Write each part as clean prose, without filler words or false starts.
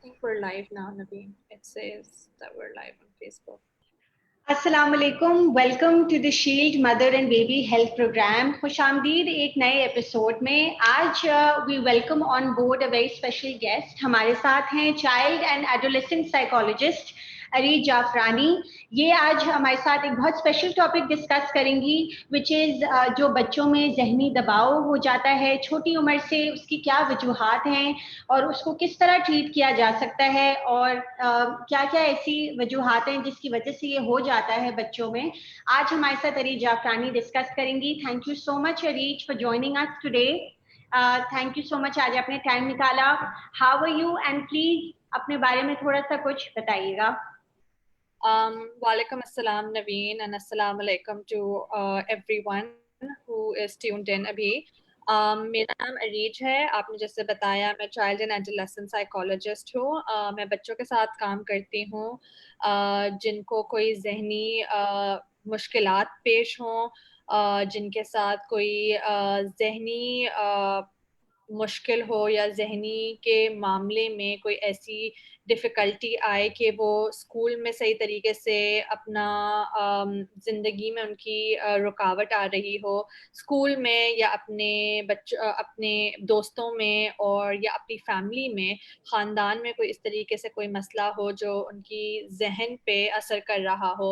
think we're live now, Naveen. It says that we're live on Facebook. अस्सलाम वालेकुम, welcome to the shield mother and baby health programme. खुशामदीद एक नए episode में। आज we welcome on board a very special guest. हमारे साथ हैं child and adolescent psychologist Areej Zafrani. ये आज हमारे साथ एक बहुत स्पेशल टॉपिक डिस्कस करेंगी, विच इज़ जो बच्चों में जहनी दबाव हो जाता है छोटी उम्र से, उसकी क्या वजूहात हैं और उसको किस तरह ट्रीट किया जा सकता है, और क्या क्या ऐसी वजूहात हैं जिसकी वजह से ये हो जाता है बच्चों में। आज हमारे साथ अरीज जाफरानी डिस्कस करेंगी। Thank you so much Areej for joining us today. Thank you so much, आज आपने टाइम निकाला। How are you, and please अपने बारे में थोड़ा सा कुछ बताइएगा। Walaikum assalam, Naveen, and assalamu alaikum to everyone who is tuned in अभी। मेरा नाम अरीज है। आपने जैसे बताया, मैं चाइल्ड एंड एडोलेसेंट साइकोलॉजिस्ट हूँ। मैं बच्चों के साथ काम करती हूँ जिनको कोई जहनी मुश्किलात पेश हों, जिनके साथ कोई जहनी मुश्किल हो या जहनी के मामले में कोई ऐसी डिफ़िकल्टी आए कि वो स्कूल में सही तरीके से अपना ज़िंदगी में उनकी रुकावट आ रही हो, स्कूल में या अपने दोस्तों में और या अपनी फैमिली में, ख़ानदान में कोई इस तरीके से कोई मसला हो जो उनकी ज़हन पे असर कर रहा हो,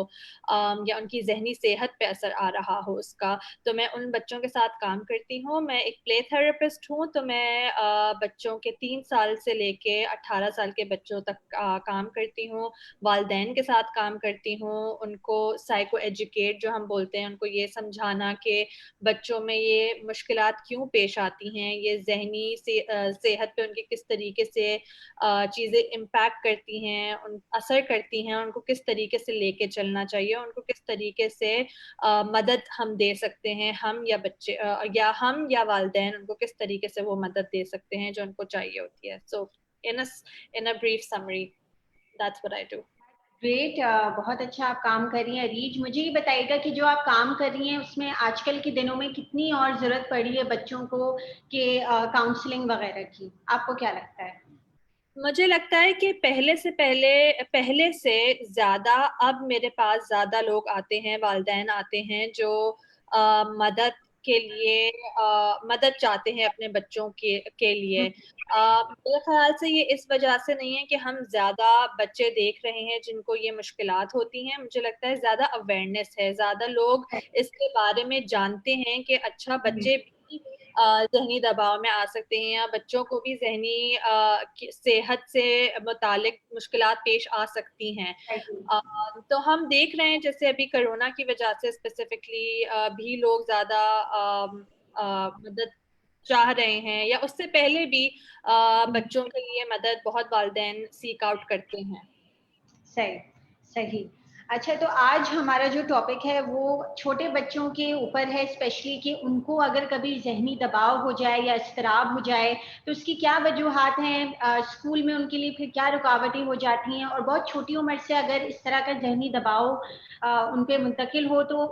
या उनकी ज़हनी सेहत पे असर आ रहा हो उसका। तो मैं उन बच्चों के साथ काम करती हूँ। मैं एक प्ले थेरेपिस्ट हूँ, तो मैं बच्चों के 3 साल से लेके 18 साल के बच्चों तक काम करती हूँ। वालिदैन के साथ काम करती हूँ, उनको साइको एजुकेट जो हम बोलते हैं, उनको ये समझाना कि बच्चों में ये मुश्किलात क्यों पेश आती हैं, ये ज़हनी सेहत पे उनकी किस तरीके से चीज़ें इम्पैक्ट करती हैं, असर करती हैं, उनको किस तरीके से लेके चलना चाहिए, उनको किस तरीके से मदद हम दे सकते हैं, हम या बच्चे हम या वालिदैन उनको किस तरीके से वो मदद दे सकते हैं जो उनको चाहिए होती है। सो in a brief summary, that's what I do. Great, बहुत अच्छा आप काम कर रही हैं अरीज। मुझे ये बताइएगा कि जो आप काम कर रही हैं उसमें आजकल के दिनों में कितनी और ज़रूरत पड़ी है बच्चों को कि काउंसलिंग वगैरह की, आपको क्या लगता है? मुझे लगता है कि पहले से ज़्यादा अब मेरे पास ज़्यादा लोग आते हैं, वालिदैन आते हैं जो मदद के लिए मदद चाहते हैं अपने बच्चों के लिए। मेरे ख्याल से ये इस वजह से नहीं है कि हम ज़्यादा बच्चे देख रहे हैं जिनको ये मुश्किलात होती हैं। मुझे लगता है ज़्यादा अवेयरनेस है, ज़्यादा लोग इसके बारे में जानते हैं कि अच्छा, बच्चे भी ज़हनी दबाव में आ सकते हैं या बच्चों को भी ज़हनी सेहत से मुतालिक मुश्किलात पेश आ सकती हैं। तो हम देख रहे हैं जैसे अभी कोरोना की वजह से स्पेसिफिकली भी लोग ज़्यादा मदद चाह रहे हैं, या उससे पहले भी बच्चों के लिए मदद बहुत वालिदैन सीक आउट करते हैं। सही, सही। अच्छा, तो आज हमारा जो टॉपिक है वो छोटे बच्चों के ऊपर है, स्पेशली कि उनको अगर कभी ज़हनी दबाव हो जाए या इज़्तिराब हो जाए तो उसकी क्या वजूहात हैं, स्कूल में उनके लिए फिर क्या रुकावटें हो जाती हैं, और बहुत छोटी उम्र से अगर इस तरह का ज़हनी दबाव उन पे मुंतकिल हो तो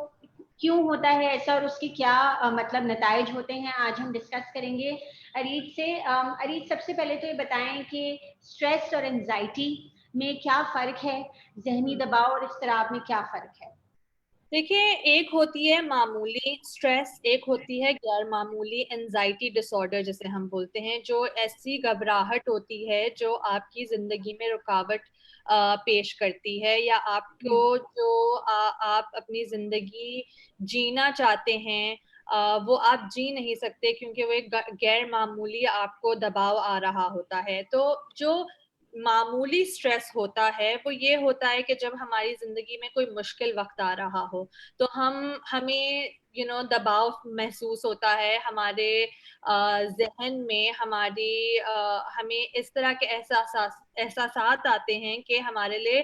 क्यों होता है ऐसा, और उसके क्या मतलब नताइज होते हैं, आज हम डिस्कस करेंगे अरीज से। अरीज, सबसे पहले तो ये बताएं कि स्ट्रेस और एंजाइटी में क्या फ़र्क है, ज़हनी दबाव और इज़्तिराब में क्या फ़र्क है? देखिए, एक होती है मामूली स्ट्रेस, एक होती है गैर मामूली एंजाइटी डिसऑर्डर जिसे हम बोलते हैं, जो ऐसी घबराहट होती है जो आपकी जिंदगी में रुकावट पेश करती है, या आपको जो आप अपनी जिंदगी जीना चाहते हैं वो आप जी नहीं सकते क्योंकि वो एक गैर मामूली आपको दबाव आ रहा होता है। तो जो मामूली स्ट्रेस होता है वो ये होता है कि जब हमारी जिंदगी में कोई मुश्किल वक्त आ रहा हो तो हमें दबाव महसूस होता है हमारे जहन में, हमें इस तरह के एहसासात आते हैं कि हमारे लिए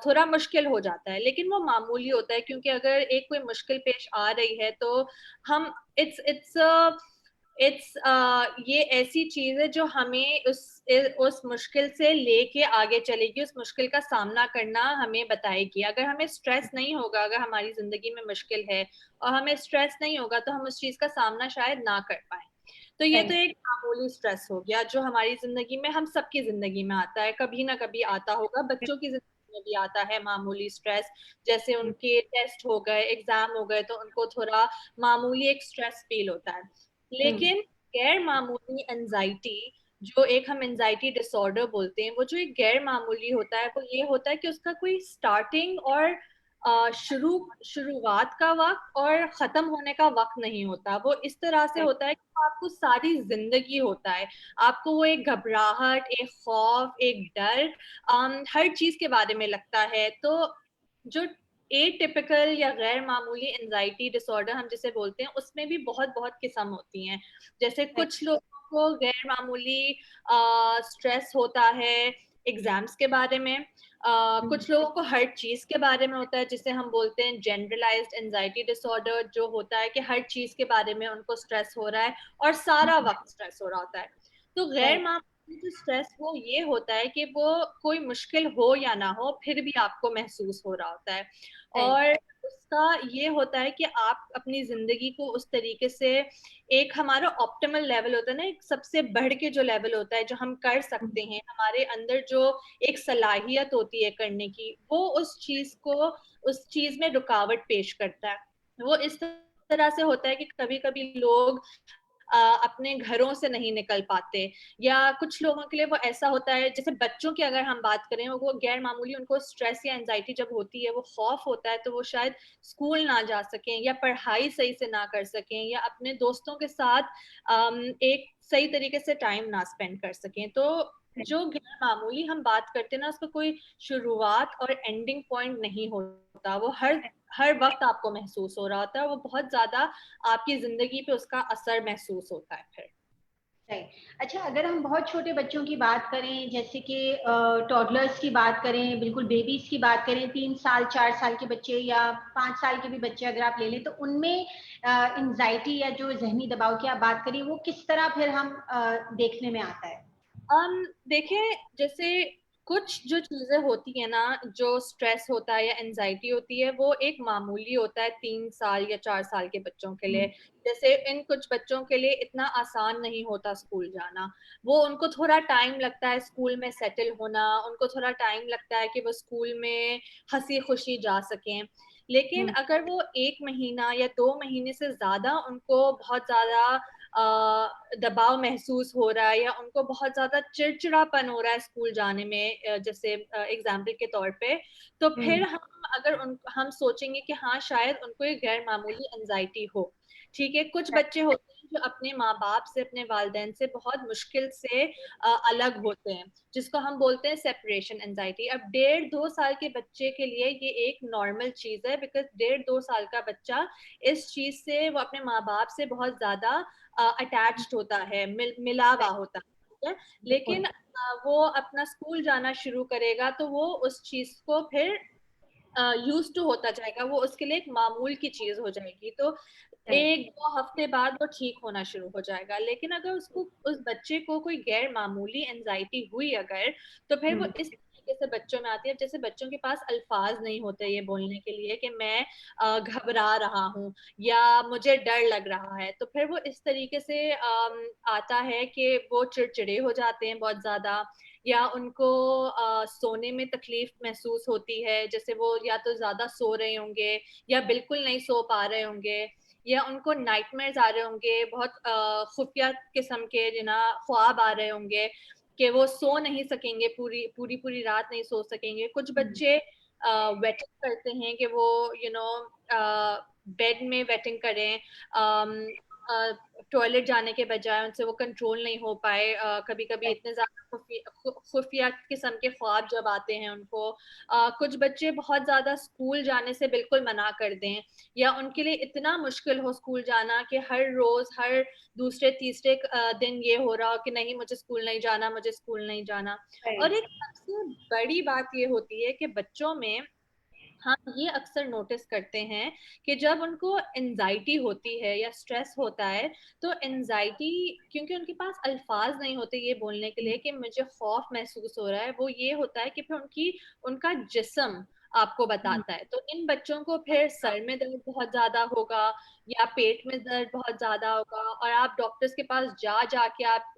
थोड़ा मुश्किल हो जाता है, लेकिन वो मामूली होता है क्योंकि अगर एक कोई मुश्किल पेश आ रही है तो हम इट्स इट्स इट्स ये ऐसी चीज है जो हमें उस मुश्किल से लेके आगे चलेगी, उस मुश्किल का सामना करना हमें बताएगी। अगर हमें स्ट्रेस नहीं होगा, अगर हमारी जिंदगी में मुश्किल है और हमें स्ट्रेस नहीं होगा तो हम उस चीज का सामना शायद ना कर पाए। तो ये तो एक मामूली स्ट्रेस हो गया जो हमारी जिंदगी में, हम सबकी जिंदगी में आता है, कभी ना कभी आता होगा, बच्चों की जिंदगी में भी आता है मामूली स्ट्रेस। जैसे उनके टेस्ट हो गए, एग्जाम हो गए, तो उनको थोड़ा मामूली एक स्ट्रेस फील होता है। लेकिन गैर मामूली एंजाइटी, जो एक हम एंजाइटी डिसऑर्डर बोलते हैं, वो जो एक गैर मामूली होता है वो ये होता है कि उसका कोई स्टार्टिंग और शुरुआत का वक्त और खत्म होने का वक्त नहीं होता। वो इस तरह से होता है कि आपको सारी जिंदगी होता है, आपको वो एक घबराहट, एक खौफ, एक डर, हर चीज के बारे में लगता है। तो जो एटिपिकल या गैर मामूली एंजाइटी डिसऑर्डर हम जिसे बोलते हैं, उसमें भी बहुत बहुत किस्म होती हैं। जैसे कुछ लोगों को गैर मामूली स्ट्रेस होता है एग्जाम्स के बारे में, कुछ लोगों को हर चीज के बारे में होता है, जिसे हम बोलते हैं जनरलाइज्ड एंजाइटी डिसऑर्डर, जो होता है कि हर चीज के बारे में उनको स्ट्रेस हो रहा है और सारा वक्त स्ट्रेस हो रहा होता है। तो गैर मामूली जो स्ट्रेस वो ये होता है कि वो कोई मुश्किल हो या ना हो फिर भी आपको महसूस हो रहा होता है। और उसका ये होता है कि आप अपनी जिंदगी को उस तरीके से, एक हमारा ऑप्टिमल लेवल होता है ना, एक सबसे बढ़ के जो लेवल होता है जो हम कर सकते हैं, हमारे अंदर जो एक सलाहियत होती है करने की, वो उस चीज में रुकावट पेश करता है। वो इस तरह से होता है कि कभी कभी लोग अपने घरों से नहीं निकल पाते, या कुछ लोगों के लिए वो ऐसा होता है, जैसे बच्चों की अगर हम बात करें, वो गैर मामूली उनको स्ट्रेस या एंजाइटी जब होती है, वो खौफ होता है, तो वो शायद स्कूल ना जा सकें या पढ़ाई सही से ना कर सकें या अपने दोस्तों के साथ एक सही तरीके से टाइम ना स्पेंड कर सकें। तो जो गैर मामूली हम बात करते हैं ना, उसका कोई शुरुआत और एंडिंग पॉइंट नहीं होता, वो हर वक्त आपको महसूस हो रहा होता है, वो बहुत ज्यादा आपकी जिंदगी पे उसका असर महसूस होता है फिर। सही। अच्छा, अगर हम बहुत छोटे बच्चों की बात करें, जैसे कि टॉडलर्स की बात करें, बिल्कुल बेबीज की बात करें, 3 साल 4 साल के बच्चे या 5 साल के भी बच्चे अगर आप ले लें, तो उनमें एंजाइटी या जो जहनी दबाव की आप बात करें, वो किस तरह फिर हम देखने में आता है? देखिए, जैसे कुछ जो चीजें होती है ना, जो स्ट्रेस होता है या एंजाइटी होती है, वो एक मामूली होता है 3 साल या 4 साल के बच्चों के लिए। जैसे इन कुछ बच्चों के लिए इतना आसान नहीं होता स्कूल जाना, वो उनको थोड़ा टाइम लगता है स्कूल में सेटल होना, उनको थोड़ा टाइम लगता है कि वो स्कूल में हंसी खुशी जा सकें। लेकिन अगर वो 1 महीना या 2 महीने से ज्यादा उनको बहुत ज्यादा दबाव महसूस हो रहा है, या उनको बहुत ज्यादा चिड़चिड़ापन हो रहा है स्कूल जाने में, जैसे एग्जाम्पल के तौर पे, तो फिर हम सोचेंगे कि हाँ शायद उनको एक गैर मामूली एंजाइटी हो। ठीक है, कुछ बच्चे होते हैं जो अपने माँ बाप से, अपने वालिदैन से बहुत मुश्किल से अलग होते हैं, जिसको हम बोलते हैं सेपरेशन एंजाइटी। अब 1.5-2 साल के बच्चे के लिए ये एक नॉर्मल चीज है, बिकॉज 1.5-2 साल का बच्चा इस चीज से, वो अपने माँ बाप से बहुत ज्यादा अटैच्ड होता है, मिला हुआ होता है, ठीक है। लेकिन वो अपना स्कूल जाना शुरू करेगा तो वो उस चीज को फिर यूज टू होता जाएगा, वो उसके लिए एक मामूल की चीज हो जाएगी। तो 1-2 हफ्ते बाद वो ठीक होना शुरू हो जाएगा। लेकिन अगर उसको, उस बच्चे को कोई गैर मामूली एंजाइटी हुई अगर, तो फिर वो इस तरीके से बच्चों में आती है, जैसे बच्चों के पास अल्फाज नहीं होते ये बोलने के लिए कि मैं घबरा रहा हूँ या मुझे डर लग रहा है, तो फिर वो इस तरीके से आता है कि वो चिड़चिड़े हो जाते हैं बहुत ज्यादा, या उनको सोने में तकलीफ महसूस होती है, जैसे वो या तो ज्यादा सो रहे होंगे या बिल्कुल नहीं सो पा रहे होंगे, या उनको नाइटमेयर्स आ रहे होंगे, बहुत खुफिया किस्म के जिना ख्वाब आ रहे होंगे कि वो सो नहीं सकेंगे, पूरी पूरी पूरी रात नहीं सो सकेंगे। कुछ बच्चे वेटिंग करते हैं कि वो बेड में वेटिंग करें, टॉयलेट जाने के बजाय, उनसे वो कंट्रोल नहीं हो पाए। कभी कभी इतने ज्यादा खुफिया किस्म के ख्वाब जब आते हैं उनको। कुछ बच्चे बहुत ज्यादा स्कूल जाने से बिल्कुल मना कर दें, या उनके लिए इतना मुश्किल हो स्कूल जाना कि हर रोज, हर दूसरे तीसरे दिन ये हो रहा हो कि नहीं मुझे स्कूल नहीं जाना, मुझे स्कूल नहीं जाना। और एक सबसे बड़ी बात ये होती है कि बच्चों में हम ये अक्सर नोटिस करते हैं कि जब उनको एंजाइटी होती है या स्ट्रेस होता है, तो एंजाइटी, क्योंकि उनके पास अल्फाज नहीं होते ये बोलने के लिए कि मुझे खौफ महसूस हो रहा है, वो ये होता है कि फिर उनका जिस्म आपको बताता है। तो इन बच्चों को फिर सर में दर्द बहुत ज्यादा होगा या पेट में दर्द बहुत ज्यादा होगा, और आप डॉक्टर्स के पास जा जाके आप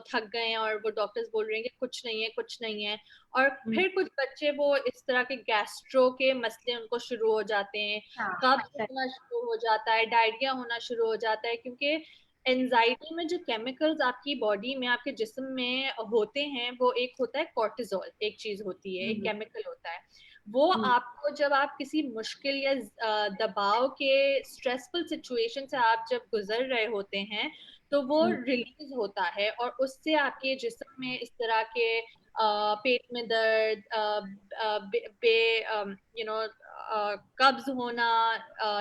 थक गए हैं और वो डॉक्टर्स बोल रहे हैं कि कुछ नहीं है कुछ नहीं है। और फिर कुछ बच्चे वो इस तरह के गैस्ट्रो के मसले उनको शुरू हो जाते हैं, कब्ज होना शुरू हो जाता है, डायरिया होना शुरू हो जाता है, क्योंकि एंजाइटी में जो केमिकल्स आपकी बॉडी में आपके जिस्म में होते हैं, वो एक होता है कॉर्टिसोल, एक चीज होती है, एक केमिकल होता है। वो आपको जब आप किसी मुश्किल या दबाव के स्ट्रेसफुल सिचुएशन से आप जब गुजर रहे होते हैं, तो वो रिलीज होता है और उससे आपके जिस्म में इस तरह के पेट में दर्द, बे यू नो कब्ज होना,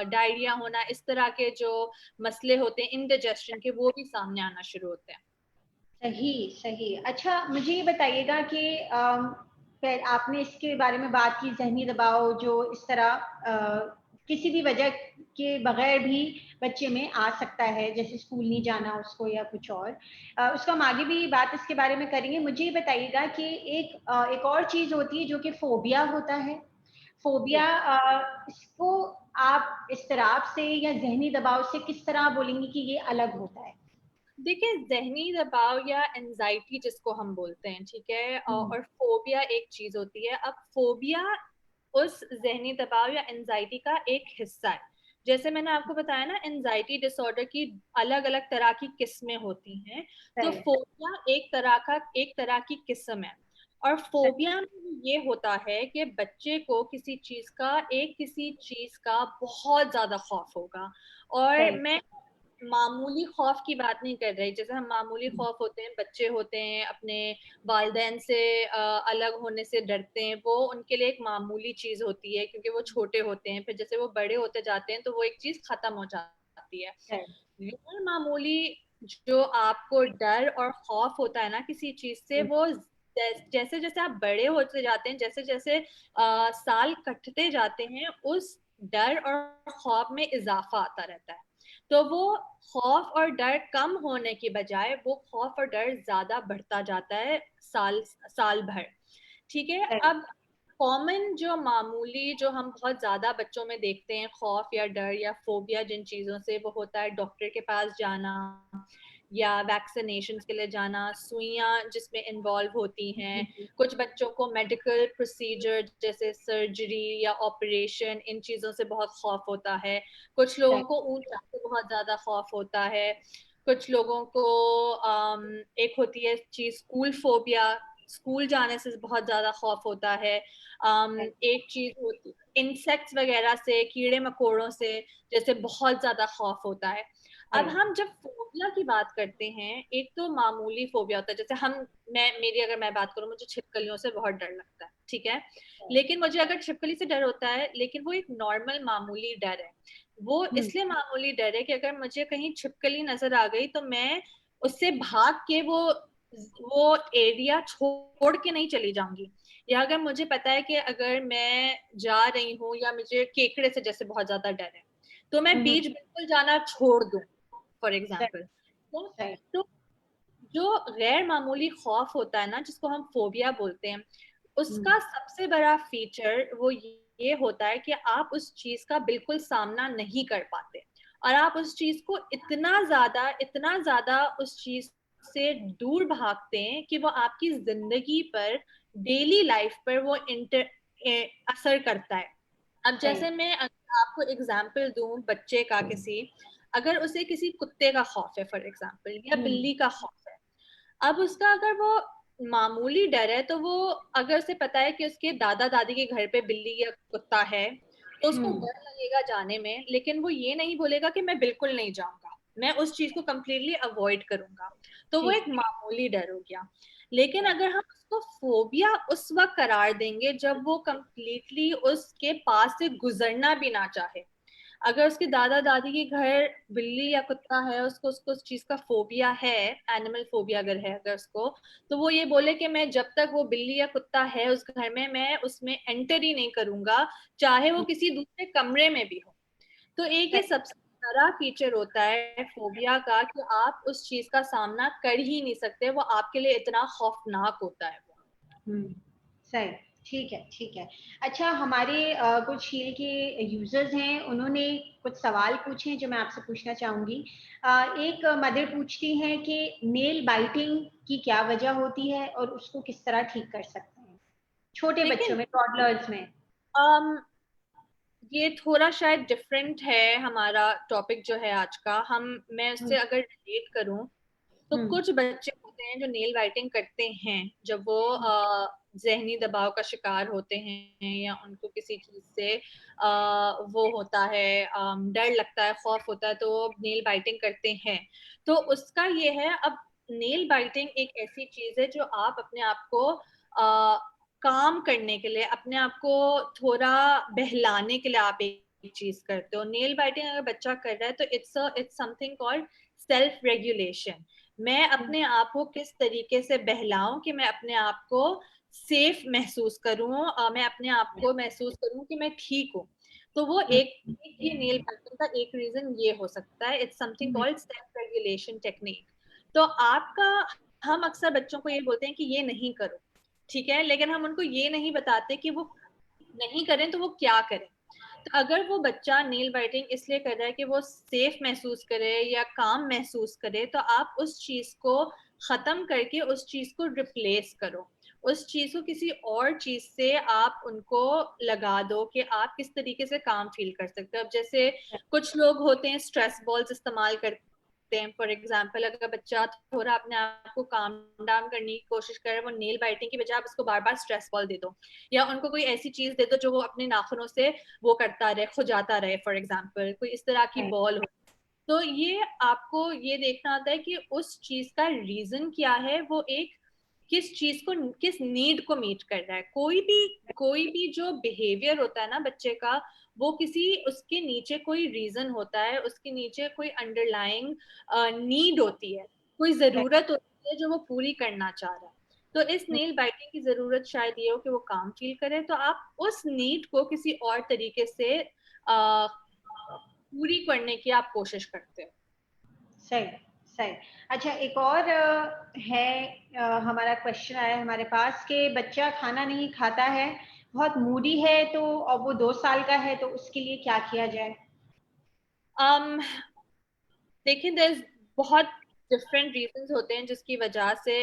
डायरिया होना, इस तरह के जो मसले होते हैं इंडाइजेशन के, वो भी सामने आना शुरू होते हैं। सही सही। अच्छा, मुझे ये बताइएगा कि फिर आपने इसके बारे में बात की, जहनी दबाव जो इस तरह किसी भी वजह के बगैर भी बच्चे में आ सकता है, जैसे स्कूल नहीं जाना उसको या कुछ और, उसको हम आगे भी बात इसके बारे में करेंगे। मुझे ये बताइएगा कि एक और चीज होती है जो कि फोबिया होता है। फोबिया, इसको आप इस्तिराब से या जहनी दबाव से किस तरह बोलेंगे कि ये अलग होता है? देखिए, जहनी दबाव या एंजाइटी जिसको हम बोलते हैं, ठीक है, और फोबिया एक चीज होती है। अब फोबिया उस जहनी दबाव या एंजाइटी का एक हिस्सा है। जैसे मैंने आपको बताया ना, एंजाइटी डिसऑर्डर की अलग अलग तरह की किस्में होती हैं, तो फोबिया एक तरह की किस्म है। और फोबिया में ये होता है कि बच्चे को किसी चीज का बहुत ज्यादा खौफ होगा। और मैं मामूली खौफ की बात नहीं कर रही, जैसे हम मामूली खौफ होते हैं, बच्चे होते हैं अपने वालिदैन से अलग होने से डरते हैं, वो उनके लिए एक मामूली चीज होती है क्योंकि वो छोटे होते हैं। फिर जैसे वो बड़े होते जाते हैं तो वो एक चीज खत्म हो जाती है। गैर मामूली जो आपको डर और खौफ होता है ना किसी चीज से, वो जैसे जैसे आप बड़े होते जाते हैं, जैसे जैसे साल कटते जाते हैं, उस डर और खौफ में इजाफा आता रहता है। तो वो खौफ और डर कम होने की बजाय वो खौफ और डर ज्यादा बढ़ता जाता है साल साल भर। ठीक है। अब कॉमन जो मामूली जो हम बहुत ज्यादा बच्चों में देखते हैं खौफ या डर या फोबिया जिन चीजों से, वो होता है डॉक्टर के पास जाना या वैक्सीनेशन के लिए जाना, सुइयां जिसमें इन्वॉल्व होती हैं, कुछ बच्चों को मेडिकल प्रोसीजर जैसे सर्जरी या ऑपरेशन, इन चीजों से बहुत खौफ होता है। कुछ लोगों को ऊंचाई से बहुत ज्यादा खौफ होता है। कुछ लोगों को एक होती है चीज स्कूल फोबिया, स्कूल जाने से बहुत ज्यादा खौफ होता है। एक चीज होती इंसेक्ट्स वगैरह से, कीड़े मकोड़ों से, जैसे बहुत ज्यादा खौफ होता है। अब हम जब फोबिया की बात करते हैं, एक तो मामूली फोबिया होता है, जैसे अगर मैं बात करूं, मुझे छिपकलियों से बहुत डर लगता है, ठीक है। लेकिन मुझे अगर छिपकली से डर होता है, लेकिन वो एक नॉर्मल मामूली डर है। वो इसलिए मामूली डर है कि अगर मुझे कहीं छिपकली नजर आ गई तो मैं उससे भाग के वो एरिया छोड़ के नहीं चली जाऊंगी। या अगर मुझे पता है कि अगर मैं जा रही हूँ या मुझे केकड़े से जैसे बहुत ज्यादा डर है, तो मैं बीच बिल्कुल जाना छोड़ दूं, फॉर एग्जाम्पल। तो जो गैर मामूली खौफ होता है ना, जिसको हम फोबिया बोलते हैं, उसका सबसे बड़ा फीचर वो ये होता है कि आप उस चीज का बिल्कुल सामना नहीं कर पाते, और आप उस चीज को इतना ज्यादा उस चीज से दूर भागते हैं कि वो आपकी जिंदगी पर, डेली लाइफ पर वो असर करता है। अब जैसे मैं आपको एग्जाम्पल दूं बच्चे का, अगर उसे किसी कुत्ते का खौफ है फॉर एग्जाम्पल, या बिल्ली का खौफ है, अब उसका अगर वो मामूली डर है, तो वो अगर उसे पता है कि उसके दादा दादी के घर पे बिल्ली या कुत्ता है, तो उसको डर लगेगा जाने में, लेकिन वो ये नहीं बोलेगा कि मैं बिल्कुल नहीं जाऊंगा, मैं उस चीज को कम्प्लीटली अवॉइड करूंगा। तो वो एक मामूली डर हो गया। लेकिन अगर हम उसको फोबिया उस वक्त करार देंगे जब वो कम्प्लीटली उसके पास से गुजरना भी ना चाहे। अगर उसके दादा दादी के घर बिल्ली या कुत्ता है, उसको उसको उस चीज का फोबिया है, एनिमल फोबिया अगर है अगर उसको, तो वो ये बोले कि मैं जब तक वो बिल्ली या कुत्ता है उस घर में, मैं उसमें एंटर ही नहीं करूंगा, चाहे वो किसी दूसरे कमरे में भी हो। तो एक ये सबसे बड़ा फीचर होता है फोबिया का कि आप उस चीज का सामना कर ही नहीं सकते, वो आपके लिए इतना खौफनाक होता है वो। सही। ठीक है, ठीक है। अच्छा, हमारे कुछ शील के यूजर्स हैं, उन्होंने कुछ सवाल पूछे हैं जो मैं आपसे पूछना चाहूंगी। एक मदर पूछती हैं कि नेल बाइटिंग की क्या वजह होती है और उसको किस तरह ठीक कर सकते हैं छोटे देखिए, बच्चों में, टॉडलर्स में। ये थोड़ा शायद डिफरेंट है हमारा टॉपिक जो है आज का। हम मैं उससे हम्म। अगर रिलेट करूं तो हम्म। कुछ बच्चे होते हैं जो नेल राइटिंग करते हैं जब वो जहनी दबाव का शिकार होते हैं या उनको किसी चीज से वो होता है, डर लगता है, खौफ होता है, तो वो नेल बाइटिंग करते हैं। तो उसका ये है, अब नेल बाइटिंग एक ऐसी चीज है जो आप अपने आप को काम करने के लिए, अपने आप को थोड़ा बहलाने के लिए आप एक चीज करते हो। नेल बाइटिंग अगर बच्चा कर रहा है तो it's something called self regulation. मैं अपने आप को किस तरीके से बहलाऊं कि मैं अपने आप को सेफ महसूस करूं, मैं अपने आप को महसूस करूं कि मैं ठीक हूं। तो वो एक ये नेल बाइटिंग का एक रीजन ये हो सकता है। It's something called self regulation technique. तो आपका, हम अक्सर बच्चों को ये बोलते हैं कि ये नहीं करो, ठीक है, लेकिन हम उनको ये नहीं बताते कि वो नहीं करें तो वो क्या करें। तो अगर वो बच्चा नेल बाइटिंग इसलिए कर रहा है कि वो सेफ महसूस करे या काम महसूस करे, तो आप उस चीज को खत्म करके उस चीज को रिप्लेस करो। उस चीज को किसी और चीज से आप उनको लगा दो कि आप किस तरीके से काम फील कर सकते हो। अब जैसे कुछ लोग होते हैं स्ट्रेस बॉल्स इस्तेमाल करते हैं। फॉर एग्जाम्पल, अगर बच्चा थोड़ा अपने आप को काम डाउन करने की कोशिश करे, वो नेल बाइटिंग की बजाय आप उसको बार बार स्ट्रेस बॉल दे दो, या उनको कोई ऐसी चीज दे दो जो वो अपने नाखूनों से वो करता रहे, खुजाता रहे। फॉर एग्जाम्पल, कोई इस तरह की बॉल हो, तो ये आपको ये देखना होता है कि उस चीज का रीजन क्या है, वो एक किस चीज को, किस नीड को मीट कर रहा है। कोई भी जो बिहेवियर होता है ना बच्चे का, वो किसी, उसके नीचे कोई रीजन होता है, उसके नीचे कोई अंडरलाइंग नीड होती है, कोई जरूरत होती है जो वो पूरी करना चाह रहा है। तो इस नेल बाइटिंग की जरूरत शायद ये हो कि वो काम फील करे, तो आप उस नीड को किसी और तरीके से पूरी करने की आप कोशिश करते हो। सही, सही। अच्छा, एक और है, हमारा क्वेश्चन आया है हमारे पास कि बच्चा खाना नहीं खाता है, बहुत मूडी है, तो और वो 2 साल का है, तो उसके लिए क्या किया जाए? um, देखिए, देयर बहुत डिफरेंट रीजंस होते हैं जिसकी वजह से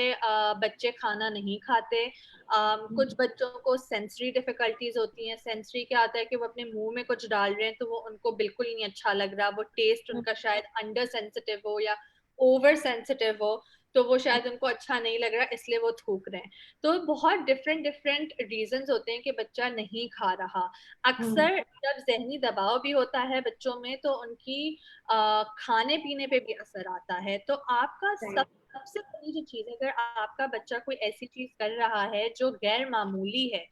बच्चे खाना नहीं खाते। कुछ बच्चों को सेंसरी डिफिकल्टीज होती हैं। सेंसरी क्या आता है कि वो अपने मुंह में कुछ डाल रहे हैं तो वो उनको बिल्कुल नहीं अच्छा लग रहा, वो टेस्ट उनका शायद अंडर सेंसिटिव हो या ओवर सेंसिटिव हो, तो वो शायद उनको अच्छा नहीं लग रहा, इसलिए वो थूक रहे हैं। तो बहुत डिफरेंट डिफरेंट रीजंस होते हैं कि बच्चा नहीं खा रहा। अक्सर जब जहनी दबाव भी होता है बच्चों में तो उनकी खाने पीने पे भी असर आता है। तो आपका सबसे बड़ी जो चीज है, अगर आपका बच्चा कोई ऐसी चीज कर रहा है जो गैर मामूली है,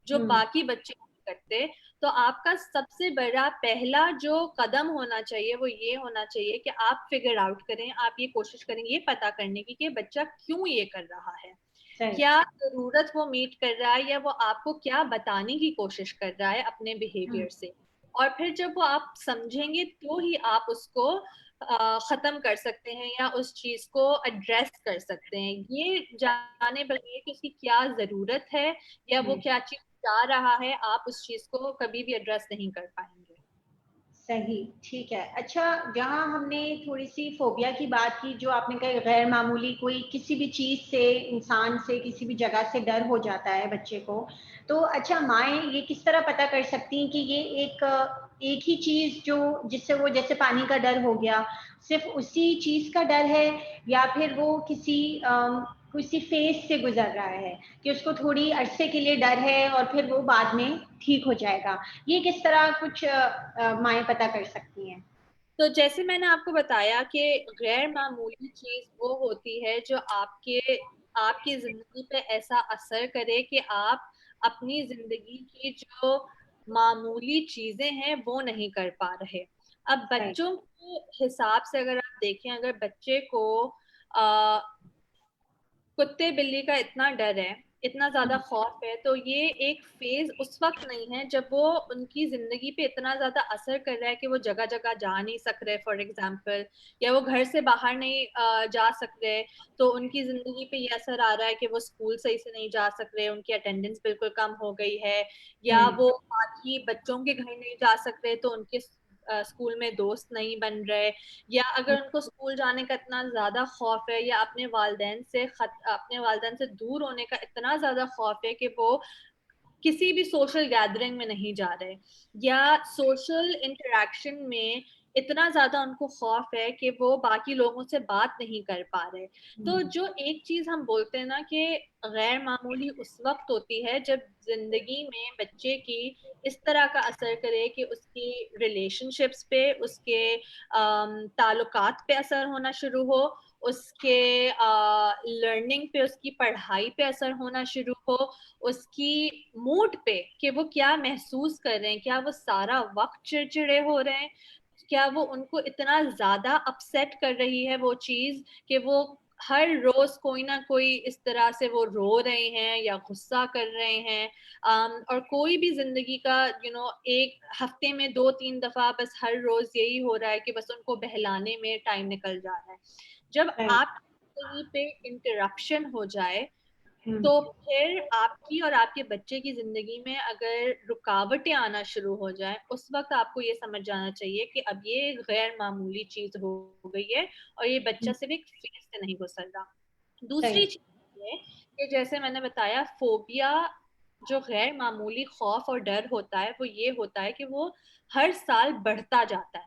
जो हम्म। बाकी बच्चे नहीं करते, तो आपका सबसे बड़ा पहला जो कदम होना चाहिए वो ये होना चाहिए कि आप फिगर आउट करें, आप ये कोशिश करें ये पता करने की कि बच्चा क्यों ये कर रहा है, सही। क्या जरूरत वो मीट कर रहा है, या वो आपको क्या बताने की कोशिश कर रहा है अपने हम्म। बिहेवियर से। और फिर जब वो आप समझेंगे तो ही आप उसको खत्म कर सकते हैं या उस चीज को एड्रेस कर सकते हैं, ये जाने बगैर कि उसकी क्या जरूरत है या वो हम्म। क्या चीज चाह रहा है, आप उस चीज को कभी भी एड्रेस नहीं कर पाएंगे। सही, ठीक है। अच्छा, जहाँ हमने थोड़ी सी फोबिया की बात की, जो आपने कहा गैर मामूली, कोई किसी भी चीज से, इंसान से, किसी भी जगह से डर हो जाता है बच्चे को, तो अच्छा, माएँ ये किस तरह पता कर सकती हैं कि ये एक ही चीज जो, जिससे वो, जैसे पानी का डर हो गया, सिर्फ उसी चीज का डर है, या फिर वो किसी फेज से गुजर रहा है कि उसको थोड़ी अरसे के लिए डर है और फिर वो बाद में ठीक हो जाएगा? ये किस तरह कुछ माएँ पता कर सकती हैं? तो जैसे मैंने आपको बताया कि गैर मामूली चीज वो होती है जो आपकी जिंदगी पे ऐसा असर करे कि आप अपनी जिंदगी की जो मामूली चीजें हैं वो नहीं कर पा रहे। अब सही। बच्चों के हिसाब से अगर आप देखें, अगर बच्चे को आ, कुत्ते बिल्ली का इतना डर है इतना ज्यादा खौफ है, तो ये एक फेज उस वक्त नहीं है जब वो उनकी जिंदगी पे इतना ज्यादा असर कर रहा है कि वो जगह जगह जा नहीं सक रहे फॉर एग्जाम्पल, या वो घर से बाहर नहीं जा सक रहे, तो उनकी जिंदगी पे ये असर आ रहा है कि वो स्कूल सही से नहीं जा सक रहे, उनकी अटेंडेंस बिल्कुल कम हो गई है, या वो बाकी बच्चों के घर नहीं जा सक रहे तो उनके स्कूल में दोस्त नहीं बन रहे, या अगर उनको स्कूल जाने का इतना ज्यादा खौफ है, या अपने वालिदैन से दूर होने का इतना ज्यादा खौफ है कि वो किसी भी सोशल गैदरिंग में नहीं जा रहे, या सोशल इंटरेक्शन में इतना ज्यादा उनको खौफ है कि वो बाकी लोगों से बात नहीं कर पा रहे। तो जो एक चीज हम बोलते हैं ना कि गैर मामूली उस वक्त होती है जब जिंदगी में बच्चे की इस तरह का असर करे कि उसकी रिलेशनशिप्स पे, उसके ताल्लुकात पे असर होना शुरू हो, उसके लर्निंग पे, उसकी पढ़ाई पे असर होना शुरू हो, उसकी मूड पे कि वो क्या महसूस कर रहे हैं, क्या वो सारा वक्त चिड़चिड़े हो रहे हैं, क्या वो उनको इतना ज्यादा अपसेट कर रही है वो चीज कि वो हर रोज कोई ना कोई इस तरह से वो रो रहे हैं या गुस्सा कर रहे हैं। और कोई भी जिंदगी का एक हफ्ते में 2-3 दफा बस हर रोज यही हो रहा है कि बस उनको बहलाने में टाइम निकल जा रहा है। जब आप जिंदगी पे इंटरप्शन हो जाए तो फिर आपकी और आपके बच्चे की जिंदगी में अगर रुकावटें आना शुरू हो जाएं, उस वक्त आपको ये समझ जाना चाहिए कि अब ये गैर मामूली चीज हो गई है और ये बच्चा सिर्फ एक फेज से नहीं गुजर रहा। दूसरी चीज ये कि जैसे मैंने बताया, फोबिया जो गैर मामूली खौफ और डर होता है वो ये होता है कि वो हर साल बढ़ता जाता है।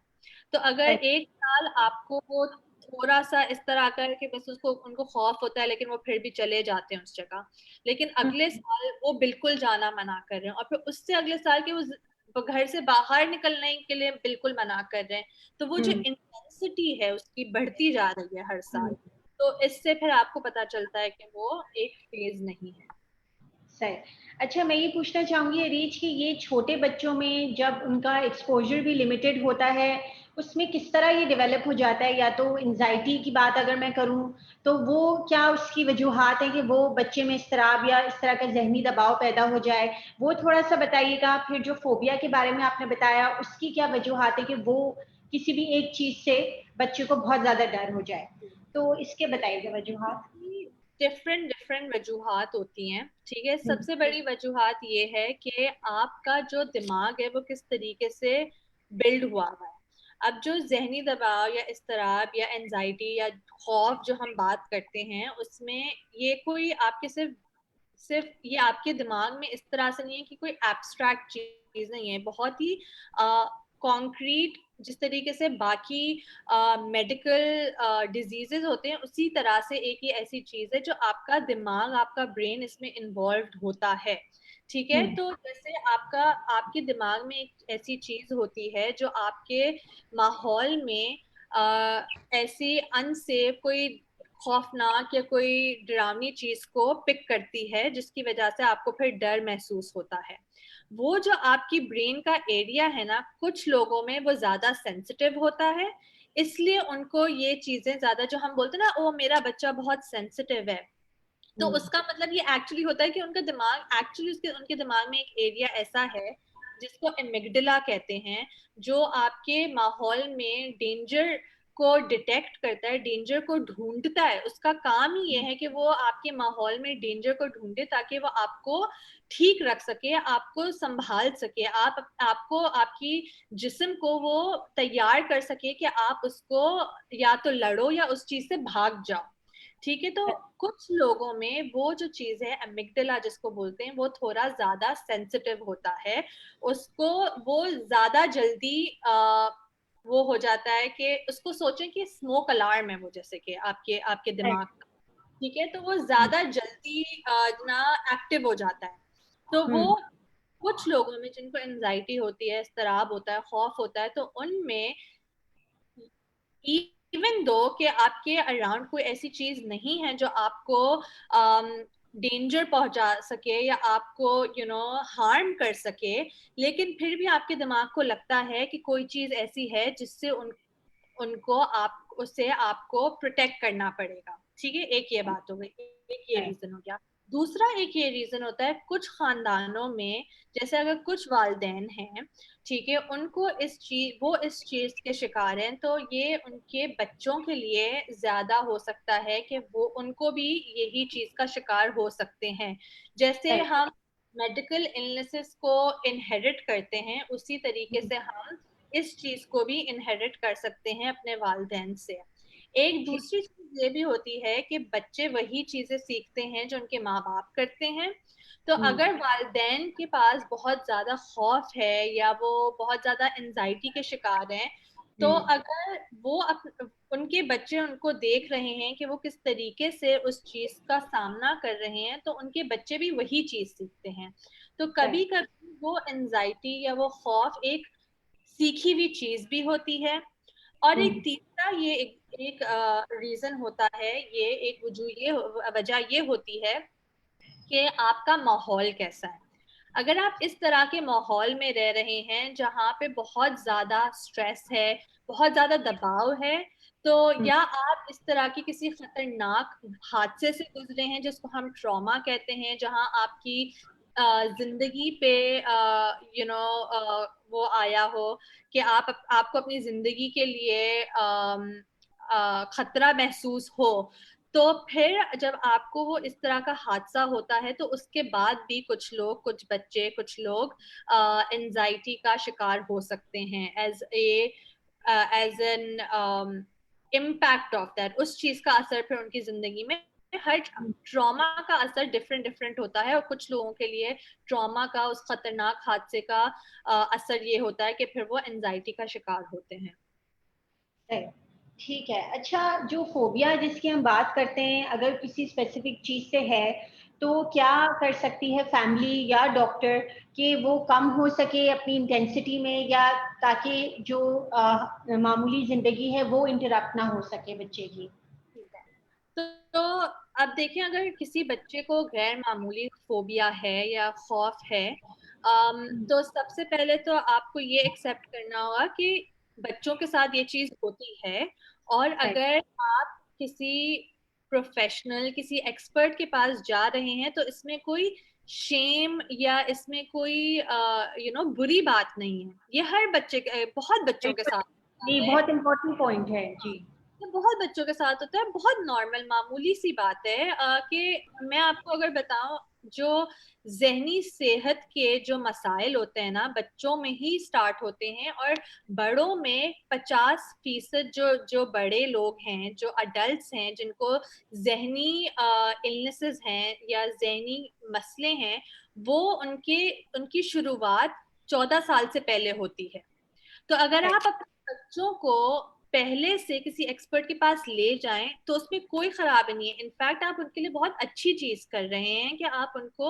तो अगर एक साल आपको वो थोड़ा सा इस तरह का है कि बस उसको उनको खौफ होता है लेकिन वो फिर भी चले जाते हैं उस जगह, लेकिन अगले साल वो बिल्कुल जाना मना कर रहे हैं, और फिर उससे अगले साल के वो घर से बाहर निकलने के लिए बिल्कुल मना कर रहे हैं, तो वो जो इंटेंसिटी है उसकी बढ़ती जा रही है हर साल। तो इससे फिर आपको पता चलता है कि वो एक फेज नहीं है। सही। अच्छा, मैं ये पूछना चाहूंगी रीच कि ये छोटे बच्चों में जब उनका एक्सपोजर भी लिमिटेड होता है, उसमें किस तरह ये डेवलप हो जाता है? या तो एंजाइटी की बात अगर मैं करूं तो वो क्या उसकी वजूहात है कि वो बच्चे में इस्तिराब या इस तरह का जहनी दबाव पैदा हो जाए, वो थोड़ा सा बताइएगा। फिर जो फोबिया के बारे में आपने बताया, उसकी क्या वजूहात है कि वो किसी भी एक चीज से बच्चे को बहुत ज्यादा डर हो जाए, तो इसके बताइएगा वजूहात। डिफरेंट डिफरेंट वजूहात होती हैं, ठीक है। सबसे बड़ी वजूहात ये है कि आपका जो दिमाग है वो किस तरीके से बिल्ड हुआ है। अब जो जहनी दबाव या इस्तराब या एंजाइटी या खौफ जो हम बात करते हैं, उसमें ये कोई आपके सिर्फ सिर्फ ये आपके दिमाग में इस तरह से नहीं है कि कोई एब्स्ट्रैक्ट चीज नहीं है, बहुत ही कॉन्क्रीट, जिस तरीके से बाकी मेडिकल डिजीजेस होते हैं उसी तरह से एक ही ऐसी चीज है जो आपका दिमाग, आपका ब्रेन इसमें इन्वॉल्व होता है, ठीक है। तो जैसे आपके दिमाग में एक ऐसी चीज होती है जो आपके माहौल में ऐसी अनसेफ कोई खौफनाक या कोई डरावनी चीज को पिक करती है जिसकी वजह से आपको फिर डर महसूस होता है। वो जो आपकी ब्रेन का एरिया है ना, कुछ लोगों में वो ज्यादा सेंसिटिव होता है, इसलिए उनको ये चीजें ज्यादा, जो हम बोलते हैं ना ओ मेरा बच्चा बहुत सेंसिटिव है, तो उसका मतलब ये एक्चुअली होता है कि उनका दिमाग एक्चुअली उनके दिमाग में एक एरिया ऐसा है जिसको एमिगडाला कहते हैं, जो आपके माहौल में डेंजर को डिटेक्ट करता है, डेंजर को ढूंढता है। उसका काम ही ये है कि वो आपके माहौल में डेंजर को ढूंढे ताकि वो आपको ठीक रख सके, आपको संभाल सके, आपको आपकी जिस्म को वो तैयार कर सके कि आप उसको या तो लड़ो या उस चीज से भाग जाओ, ठीक है। तो कुछ लोगों में वो जो चीज है एमिगडाला जिसको बोलते हैं वो थोड़ा ज्यादा सेंसिटिव होता है, उसको वो ज्यादा जल्दी वो हो जाता है कि उसको सोचें कि स्मोक अलार्म है वो, जैसे कि आपके आपके दिमाग का, ठीक है, तो वो ज्यादा जल्दी ना एक्टिव हो जाता है। तो वो कुछ लोगों में जिनको एंजाइटी होती है, इस्तराब होता है, खौफ होता है, तो उनमें इवन दो कि आपके अराउंड कोई ऐसी चीज नहीं है जो आपको डेंजर पहुंचा सके या आपको हार्म कर सके, लेकिन फिर भी आपके दिमाग को लगता है कि कोई चीज ऐसी है जिससे उनको उससे आपको प्रोटेक्ट करना पड़ेगा, ठीक है। एक ये बात हो गई, एक ये रीजन हो गया। दूसरा एक ये रीजन होता है, कुछ खानदानों में जैसे अगर कुछ वालिदैन हैं, ठीक है, उनको इस चीज के शिकार हैं, तो ये उनके बच्चों के लिए ज्यादा हो सकता है कि वो उनको भी यही चीज का शिकार हो सकते हैं। जैसे हम मेडिकल इलनेसेस को इनहेरिट करते हैं, उसी तरीके से हम इस चीज को भी इनहेरिट कर सकते हैं अपने वालिदैन से। एक दूसरी चीज ये भी होती है कि बच्चे वही चीजें सीखते हैं जो उनके माँ बाप करते हैं। तो अगर वालिदैन के पास बहुत ज्यादा खौफ है या वो बहुत ज्यादा एंजाइटी के शिकार हैं, तो अगर उनके बच्चे उनको देख रहे हैं कि वो किस तरीके से उस चीज का सामना कर रहे हैं, तो उनके बच्चे भी वही चीज सीखते हैं। तो कभी कभी वो एंजाइटी या वो खौफ एक सीखी हुई चीज भी होती है। और एक तीसरा ये एक रीजन होता है, ये एक वजह ये होती है कि आपका माहौल कैसा है। अगर आप इस तरह के माहौल में रह रहे हैं जहाँ पे बहुत ज्यादा स्ट्रेस है, बहुत ज्यादा दबाव है, तो या आप इस तरह की किसी खतरनाक हादसे से गुजरे हैं जिसको हम ट्रॉमा कहते हैं, जहाँ आपकी जिंदगी पे वो आया हो कि आपको अपनी जिंदगी के लिए खतरा महसूस हो, तो फिर जब आपको वो इस तरह का हादसा होता है, तो उसके बाद भी कुछ लोग, कुछ बच्चे, कुछ लोग एंजाइटी का शिकार हो सकते हैं as an impact of that. उस चीज का असर फिर उनकी जिंदगी में, हर ट्रॉमा का असर डिफरेंट डिफरेंट होता है, और कुछ लोगों के लिए ट्रॉमा का, उस खतरनाक हादसे का असर ये होता है कि फिर वो एंजाइटी का शिकार होते हैं। ठीक है। अच्छा, जो फोबिया जिसकी हम बात करते हैं, अगर किसी स्पेसिफिक चीज से है तो क्या कर सकती है फैमिली या डॉक्टर कि वो कम हो सके अपनी इंटेंसिटी में, या ताकि जो मामूली जिंदगी है वो इंटरप्ट ना हो सके बच्चे की? तो अब देखें, अगर किसी बच्चे को गैर मामूली फोबिया है या खौफ है, तो सबसे पहले तो आपको ये एक्सेप्ट करना होगा कि बच्चों के साथ ये चीज होती है। और अगर आप किसी प्रोफेशनल, किसी एक्सपर्ट के पास जा रहे हैं, तो इसमें कोई शेम या इसमें कोई बुरी बात नहीं है। ये हर बच्चे बहुत बच्चों के साथ होता ये है। बहुत इम्पोर्टेंट पॉइंट है जी। ये बहुत बच्चों के साथ होता है, बहुत नॉर्मल मामूली सी बात है कि मैं आपको अगर बताऊं, जो जहनी सेहत के जो मसाइल होते हैं ना, बच्चों में ही स्टार्ट होते हैं, और बड़ों में 50% जो जो बड़े लोग हैं, जो अडल्ट्स हैं, जिनको जहनी इलनेसेस हैं या जहनी मसले हैं, वो उनकी शुरुआत 14 साल से पहले होती है। तो अगर आप अपने बच्चों को पहले से किसी एक्सपर्ट के पास ले जाएं, तो उसमें कोई खराबी नहीं है। इनफैक्ट आप उनके लिए बहुत अच्छी चीज कर रहे हैं कि आप उनको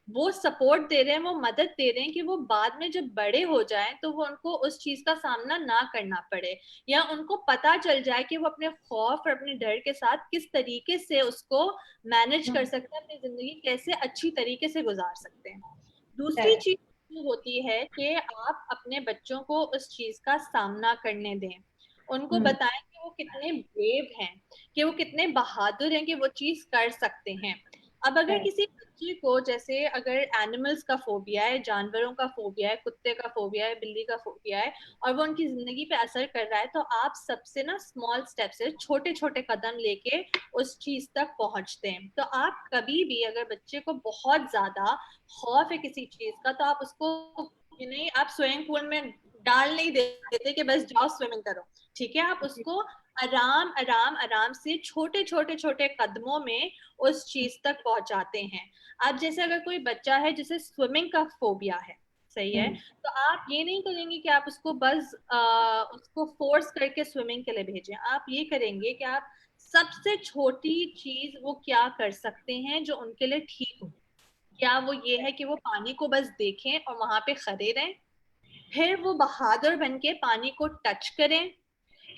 वो सपोर्ट दे रहे हैं, वो मदद दे रहे हैं कि वो बाद में जब बड़े हो जाएं तो वो उनको उस चीज का सामना ना करना पड़े, या उनको पता चल जाए कि वो अपने खौफ और अपने डर के साथ किस तरीके से उसको मैनेज कर सकते हैं, अपनी जिंदगी कैसे अच्छी तरीके से गुजार सकते हैं। दूसरी चीज होती है कि आप अपने बच्चों को उस चीज का सामना करने दें, उनको बताएं कि वो कितने ब्रेव हैं, कि वो कितने बहादुर हैं, कि वो चीज कर सकते हैं। अब अगर किसी बच्चे को, जैसे अगर एनिमल्स का फोबिया है, जानवरों का फोबिया है, कुत्ते का फोबिया है, बिल्ली का फोबिया है, और वो उनकी जिंदगी पे असर कर रहा है, तो आप सबसे ना स्मॉल स्टेप से, छोटे छोटे कदम लेके उस चीज तक पहुंचते हैं। तो आप कभी भी अगर बच्चे को बहुत ज्यादा खौफ है किसी चीज का, तो आप उसको नहीं, आप स्विमिंग पूल में डाल नहीं देते कि बस जाओ स्विमिंग करो। ठीक है, आप उसको आराम आराम आराम से छोटे छोटे छोटे कदमों में उस चीज तक पहुंचाते हैं। अब जैसे अगर कोई बच्चा है जिसे स्विमिंग का फोबिया है, सही है, तो आप ये नहीं करेंगे कि आप उसको बस उसको फोर्स करके स्विमिंग के लिए भेजें। आप ये करेंगे कि आप सबसे छोटी चीज वो क्या कर सकते हैं जो उनके लिए ठीक हो। क्या वो ये है कि वो पानी को बस देखें और वहां पे खड़े रहें, फिर वो बहादुर बन के पानी को टच करें,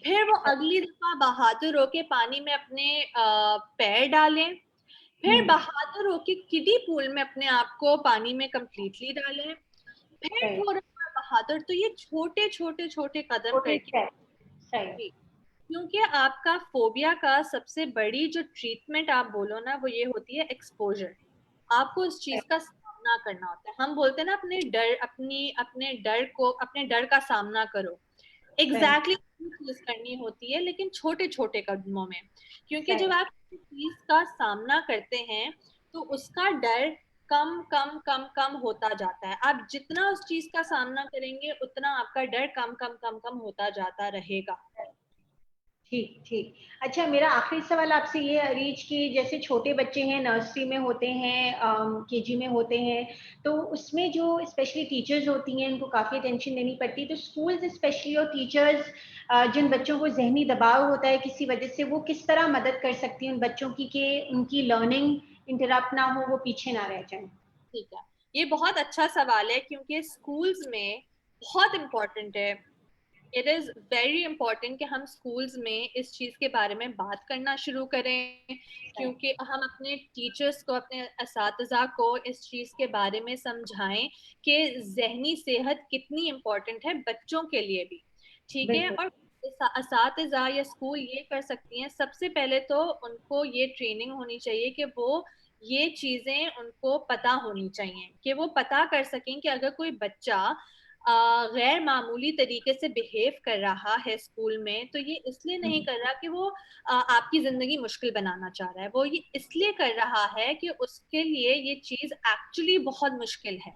फिर वो अगली दफा बहादुर होके पानी में अपने पैर डालें, फिर बहादुर होके किडी पूल में अपने आप को पानी में कंप्लीटली डालें, फिर थोड़ा बहादुर। तो ये छोटे छोटे छोटे कदम करके, क्योंकि आपका फोबिया का सबसे बड़ी जो ट्रीटमेंट आप बोलो ना, वो ये होती है एक्सपोजर। आपको उस चीज का सामना करना होता है। हम बोलते हैं ना अपने डर का सामना करो। एग्जैक्टली चीज करनी होती है, लेकिन छोटे छोटे कदमों में। क्योंकि जब आप किसी चीज का सामना करते हैं तो उसका डर कम कम कम कम होता जाता है। आप जितना उस चीज का सामना करेंगे उतना आपका डर कम कम कम कम होता जाता रहेगा। ठीक ठीक। अच्छा, मेरा आखिरी सवाल आपसे ये अरीज कि जैसे छोटे बच्चे हैं, नर्सरी में होते हैं, केजी में होते हैं, तो उसमें जो स्पेशली टीचर्स होती हैं उनको काफ़ी अटेंशन देनी पड़ती है, तो स्कूल्स स्पेशली और टीचर्स जिन बच्चों को जहनी दबाव होता है किसी वजह से, वो किस तरह मदद कर सकती हैं उन बच्चों की कि उनकी लर्निंग इंटरप्ट ना हो, वो पीछे ना रह जाए? ठीक है, ये बहुत अच्छा सवाल है क्योंकि स्कूल्स में बहुत इम्पोर्टेंट है। इट इज वेरी इंपॉर्टेंट कि हम स्कूल्स में इस चीज के बारे में बात करना शुरू करें, क्योंकि हम अपने टीचर्स को, अपने असातिज़ा को इस चीज के बारे में समझाएं कि जहनी सेहत कितनी इम्पोर्टेंट है बच्चों के लिए भी। ठीक है। बिल्कुल। और असातिज़ा या स्कूल ये कर सकती हैं, सबसे पहले तो उनको ये ट्रेनिंग होनी चाहिए कि वो ये चीजें उनको पता होनी चाहिए, कि वो पता कर सकें कि अगर कोई बच्चा गैर मामूली तरीके से बिहेव कर रहा है स्कूल में, तो ये इसलिए नहीं कर रहा कि वो आपकी जिंदगी मुश्किल बनाना चाह रहा है। वो ये इसलिए कर रहा है कि उसके लिए ये चीज एक्चुअली बहुत मुश्किल है।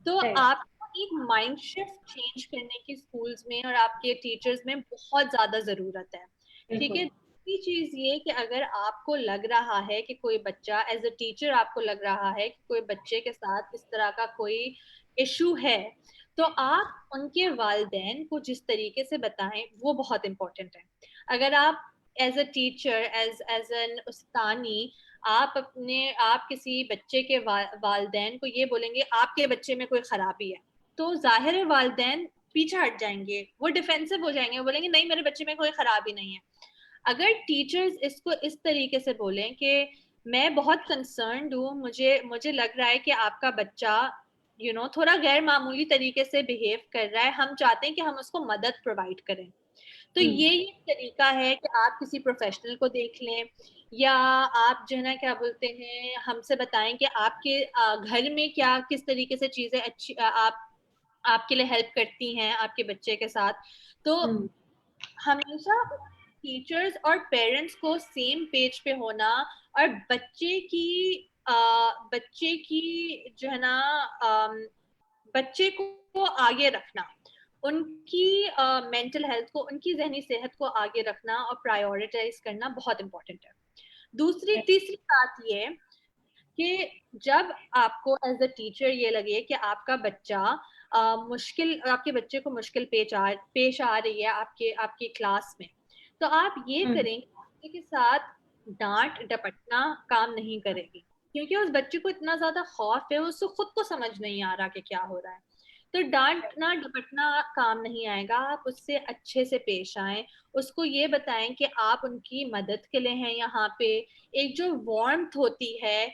तो आपको एक माइंड शिफ्ट चेंज करने की स्कूल्स में और आपके टीचर्स में बहुत ज्यादा जरूरत है। ठीक है। बिल्कुल। दूसरी चीज ये कि अगर आपको लग रहा है कि कोई बच्चा, एज अ टीचर आपको लग रहा है कि कोई बच्चे के साथ इस तरह का कोई इशू है, तो आप उनके वालिदैन को जिस तरीके से बताएं वो बहुत इंपॉर्टेंट है। अगर आप as a teacher, as as an उस्तानी, आप किसी बच्चे के वालिदैन को ये बोलेंगे आपके बच्चे में कोई खराबी है, तो जाहिर है वालिदैन पीछे हट जाएंगे, वो डिफेंसिव हो जाएंगे, वो बोलेंगे नहीं मेरे बच्चे में कोई खराबी नहीं है। अगर टीचर्स इसको इस तरीके से बोलें कि मैं बहुत कंसर्न्ड हूँ, मुझे मुझे लग रहा है कि आपका बच्चा थोड़ा गैर मामूली तरीके से बिहेव कर रहा है, हम चाहते हैं कि हम उसको मदद प्रोवाइड करें, तो ये तरीका है कि आप किसी प्रोफेशनल को देख लें, या आप जो है ना क्या बोलते हैं हमसे बताएं कि आपके घर में क्या किस तरीके से चीजें अच्छी आप आपके लिए हेल्प करती हैं आपके बच्चे के साथ। तो हमेशा टीचर्स और पेरेंट्स को सेम पेज पे होना, और बच्चे की जो है ना बच्चे को आगे रखना, उनकी मेंटल हेल्थ को, उनकी जहनी सेहत को आगे रखना और प्रायोरिटाइज करना बहुत इंपॉर्टेंट है। तीसरी बात ये कि जब आपको एज अ टीचर ये लगे कि आपके बच्चे को मुश्किल पेश आ रही है आपके आपकी क्लास में, तो आप ये करें कि बच्चे के साथ डांट डपटना काम नहीं करेगी, क्योंकि उस बच्चे को इतना ज्यादा खौफ है, उसको खुद को समझ नहीं आ रहा कि क्या हो रहा है। तो डांटना डपटना काम नहीं आएगा, आप उससे अच्छे से पेश आए, उसको ये बताएं कि आप उनकी मदद के लिए हैं यहाँ पे। एक जो वार्मथ होती है,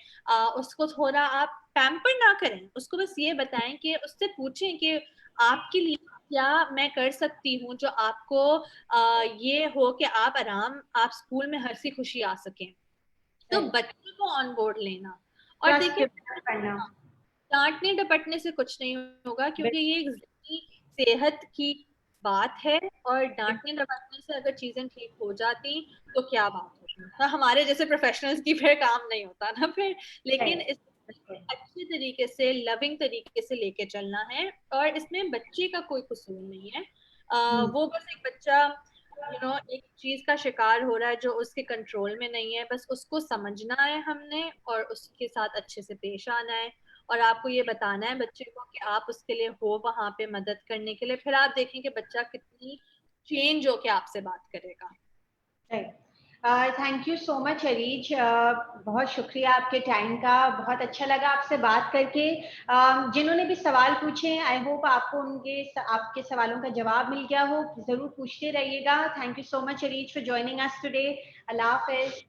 उसको थोड़ा आप पैम्पर ना करें, उसको बस ये बताएं कि उससे पूछें कि आपके लिए क्या मैं कर सकती हूँ जो आपको ये हो कि आप स्कूल में हंसी खुशी आ सकें। तो बच्चे को ऑन बोर्ड लेना। और ट्रस्ट देखिए, डेवलप करना। डांटने डपटने से कुछ नहीं होगा, क्योंकि ये एक ज़हनी सेहत की बात है, और डांटने डपटने से अगर चीजें ठीक हो जाती तो क्या बात होती, तो हमारे जैसे प्रोफेशनल्स की फिर काम नहीं होता ना फिर। लेकिन इस अच्छे तरीके से, लविंग तरीके से लेके चलना है, और इसमें बच्चे का कोई कसूर नहीं है। वो बस एक बच्चा एक चीज का शिकार हो रहा है जो उसके कंट्रोल में नहीं है, बस उसको समझना है हमने, और उसके साथ अच्छे से पेश आना है, और आपको ये बताना है बच्चे को कि आप उसके लिए हो वहां पे मदद करने के लिए। फिर आप देखें कि बच्चा कितनी चेंज होके आपसे बात करेगा। Thank you so much Areej, बहुत शुक्रिया आपके टाइम का, बहुत अच्छा लगा आपसे बात करके। जिन्होंने भी सवाल पूछे, आई होप आपको आपके सवालों का जवाब मिल गया हो, जरूर पूछते रहिएगा। Thank you so much Areej for joining us today. Allah Hafiz.